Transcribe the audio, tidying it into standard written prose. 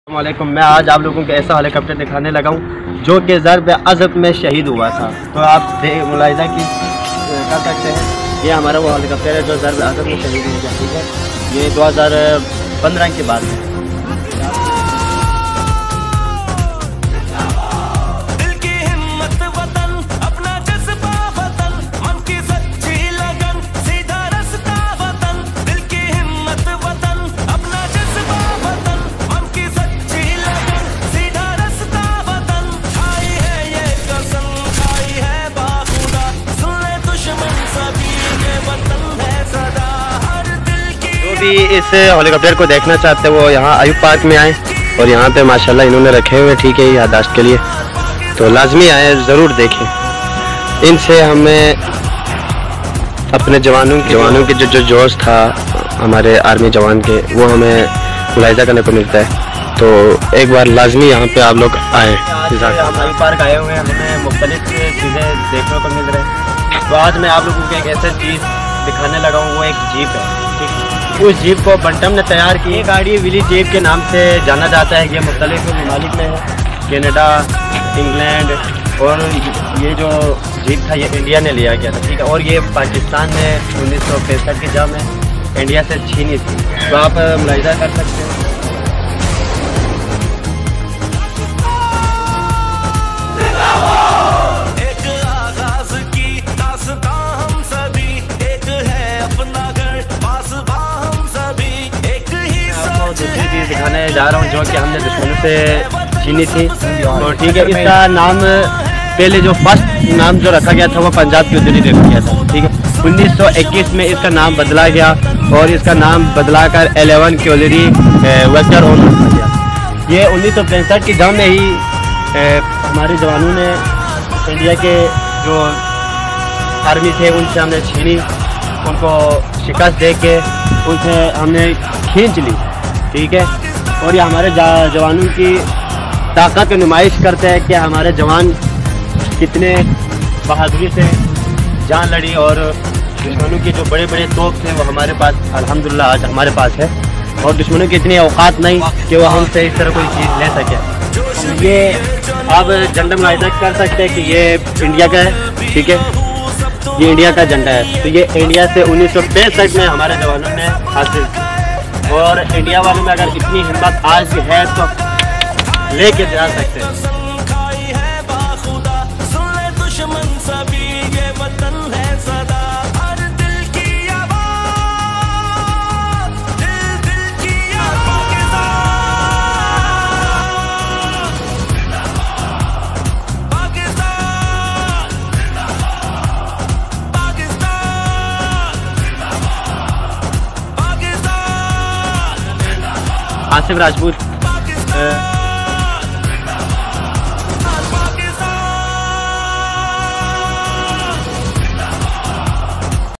वालेकुम। मैं आज आप लोगों को ऐसा हेलीकॉप्टर दिखाने लगा हूँ जो कि ज़र्ब अज़ब में शहीद हुआ था। तो आप मुलाहिज़ा की कर सकते हैं, ये हमारा वो हेलीकॉप्टर है जो ज़र्ब अज़ब में शहीद हुआ। ठीक है, ये 2015 की बात है। इस हेलीकॉप्टर को देखना चाहते हैं वो यहाँ आयुब पार्क में आए और यहाँ पे माशाल्लाह इन्होंने रखे हुए, ठीक है, याददाश्त के लिए, तो लाजमी आए, ज़रूर देखें। इनसे हमें अपने जवानों के जो जोश था हमारे आर्मी जवान के, वो हमें मुलाहिज़ा करने को मिलता है। तो एक बार लाजमी यहाँ पे आप लोग आए। हम आयुब पार्क आए हुए हैं, हमें मुख्तलिफ चीज़ें देखने को मिल रही हैं। तो आज मैं आप लोगों को एक ऐसा चीज़ दिखाने लगा हूँ, वो एक जीप है। ठीक है, उस जीप को बंटम ने तैयार की। ये गाड़ी विली जीप के नाम से जाना जाता है। ये मुख्तलिफ ममालिक में है, कनाडा, इंग्लैंड, और ये जो जीप था ये इंडिया ने लिया गया था। ठीक है, और ये पाकिस्तान ने 1965 की जंग में इंडिया से छीनी थी। तो आप मुलाहिज़ा कर सकते हैं। दूसरी चीज़ दिखाने जा रहा हूँ जो कि हमने दुश्मनों से छीनी थी। तो ठीक है, इसका नाम पहले जो फर्स्ट नाम जो रखा गया था वो पंजाब की उद्दरी रखा गया था। ठीक है, 1921 में इसका नाम बदला गया और इसका नाम बदला कर 11 क्योलरी वेक्टर और रखा गया। ये 1965 की जंग में ही हमारे जवानों ने इंडिया के जो आर्मी थे उनसे हमने छीनी, उनको शिकस्त दे के उनसे हमने खींच ली। ठीक है, और ये हमारे जवानों की ताकत की नुमाइश करते हैं कि हमारे जवान कितने बहादुरी से जान लड़ी, और दुश्मनों के जो बड़े बड़े तोप थे वो हमारे पास अल्हम्दुलिल्लाह आज हमारे पास है, और दुश्मनों की इतनी औकात नहीं कि वो हमसे इस तरह कोई चीज़ ले सके। ये आप झंडा मुलाहिज़ा कर सकते हैं कि ये इंडिया का है। ठीक है, ये इंडिया का झंडा है। तो ये इंडिया से 1965 में हमारे जवानों ने हासिल, और इंडिया वालों में अगर इतनी हिम्मत आज भी है तो लेके जा सकते हैं। आसिफ राजपूत